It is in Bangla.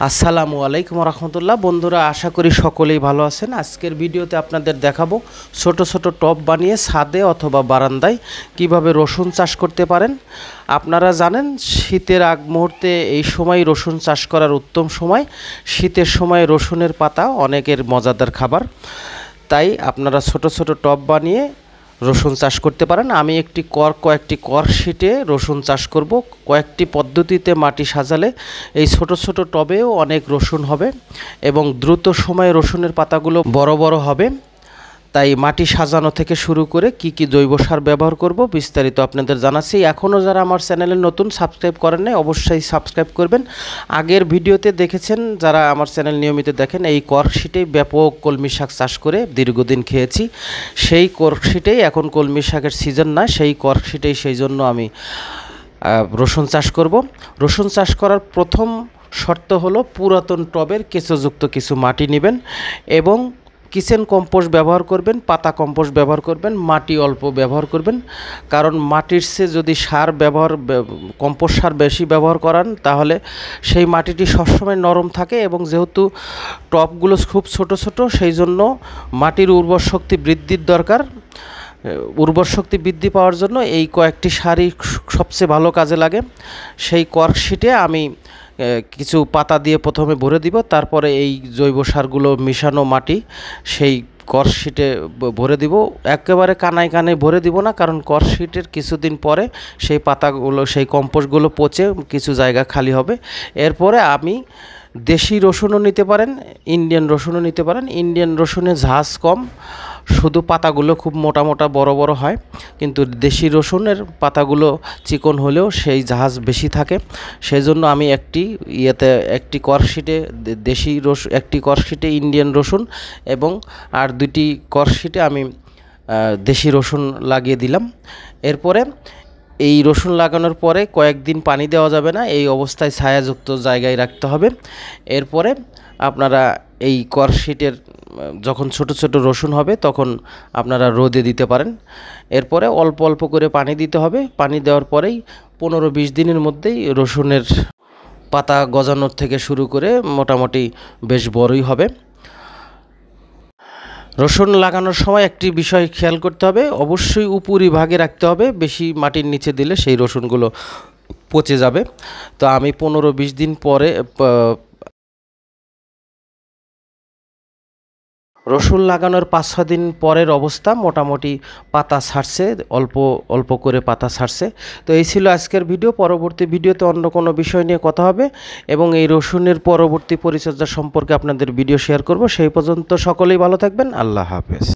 আসসালামু আলাইকুম রহমতুল্লাহ। বন্ধুরা, আশা করি সকলেই ভালো আছেন। আজকের ভিডিওতে আপনাদের দেখাবো ছোট ছোট টব বানিয়ে ছাদে অথবা বারান্দায় কিভাবে রসুন চাষ করতে পারেন। আপনারা জানেন শীতের আগ মুহূর্তে এই সময় রসুন চাষ করার উত্তম সময়। শীতের সময় রসুনের পাতা অনেকের মজাদার খাবার, তাই আপনারা ছোট ছোট টব বানিয়ে রসুন চাষ করতে পারেন। আমি কয়েকটি কর শিটে রসুন চাষ করব। কয়েকটি পদ্ধতিতে মাটি সাজালে এই ছোট ছোট টবেও অনেক রসুন হবে এবং দ্রুত সময়ে রসুনের পাতাগুলো বড় বড় হবে। তাই মাটি সাজানো থেকে শুরু করে কি জৈব সার ব্যবহার করব বিস্তারিত আপনাদের জানাচ্ছি। এখনও যারা আমার চ্যানেলে নতুন সাবস্ক্রাইব করেন নাই অবশ্যই সাবস্ক্রাইব করবেন। আগের ভিডিওতে দেখেছেন যারা আমার চ্যানেল নিয়মিত দেখেন, এই কর্কশিটে ব্যাপক কলমি শাক চাষ করে দীর্ঘদিন খেয়েছি। সেই কর্কশিটেই এখন কলমি শাকের সিজন না, সেই কর্কশিটেই সেই জন্য আমি রসুন চাষ করব। রসুন চাষ করার প্রথম শর্ত হলো পুরাতন টবের কেঁচোযুক্ত কিছু মাটি নেবেন এবং কিচেন কম্পোস্ট ব্যবহার করবেন, পাতা কম্পোস্ট ব্যবহার করবেন, মাটি অল্প ব্যবহার করবেন। কারণ মাটির চেয়ে যদি কম্পোস্ট সার বেশি ব্যবহার করান তাহলে সেই মাটিটি সবসময় নরম থাকে এবং যেহেতু টবগুলো খুব ছোট ছোট সেই জন্য মাটির উর্বর শক্তি বৃদ্ধির দরকার। উর্বর শক্তি বৃদ্ধি পাওয়ার জন্য এই কয়েকটি সারই সবচেয়ে ভালো কাজে লাগে। সেই কর্কশিটে আমি কিছু পাতা দিয়ে প্রথমে ভরে দিব, তারপরে এই জৈব সারগুলো মিশানো মাটি সেই কর্কশিটে ভরে দিব। একেবারে কানায় কানায় ভরে দিব না, কারণ কর্কশিটের কিছুদিন পরে সেই পাতাগুলো সেই কম্পোস্টগুলো পচে কিছু জায়গা খালি হবে। এরপরে আমি দেশি রসুনও নিতে পারেন, ইন্ডিয়ান রসুনও নিতে পারেন। ইন্ডিয়ান রসুনে ঝাঁজ কম, শুধু পাতাগুলো খুব মোটা মোটা বড় বড় হয়, কিন্তু দেশি রসুনের পাতাগুলো চিকন হলেও সেই ঝাঁজ বেশি থাকে। সেই জন্য আমি একটি কর্কশিটে একটি কর্কশিটে ইন্ডিয়ান রসুন এবং আর দুটি কর্কশিটে আমি দেশি রসুন লাগিয়ে দিলাম। এরপরে এই রসুন লাগানোর পরে কয়েকদিন পানি দেওয়া যাবে না, এই অবস্থায় ছায়াযুক্ত জায়গায় রাখতে হবে। এরপরে আপনারা এই কর্কশিটের যখন ছোট ছোট রসুন হবে তখন আপনারা রোদে দিতে পারেন। এরপরে অল্প অল্প করে পানি দিতে হবে। পানি দেওয়ার পরেই 15-20 দিনের মধ্যেই রসুনের পাতা গজানোর থেকে শুরু করে মোটামুটি বেশ বড়ই হবে। রসুন লাগানোর সময় একটি বিষয় খেয়াল করতে হবে, অবশ্যই উপরিভাগে রাখতে হবে, বেশি মাটির নিচে দিলে সেই রসুনগুলো পচে যাবে। তো আমি 15-20 দিন পরে রসুন লাগানোর 5-6 দিন পরের অবস্থা, মোটামুটি পাতা ছাড়ছে, অল্প অল্প করে পাতা ছাড়ছে। তো এই ছিল আজকের ভিডিও। পরবর্তী ভিডিওতে অন্য কোনো বিষয় নিয়ে কথা হবে এবং এই রসুনের পরবর্তী পরিচর্যা সম্পর্কে আপনাদের ভিডিও শেয়ার করব। সেই পর্যন্ত সকলেই ভালো থাকবেন। আল্লাহ হাফেজ।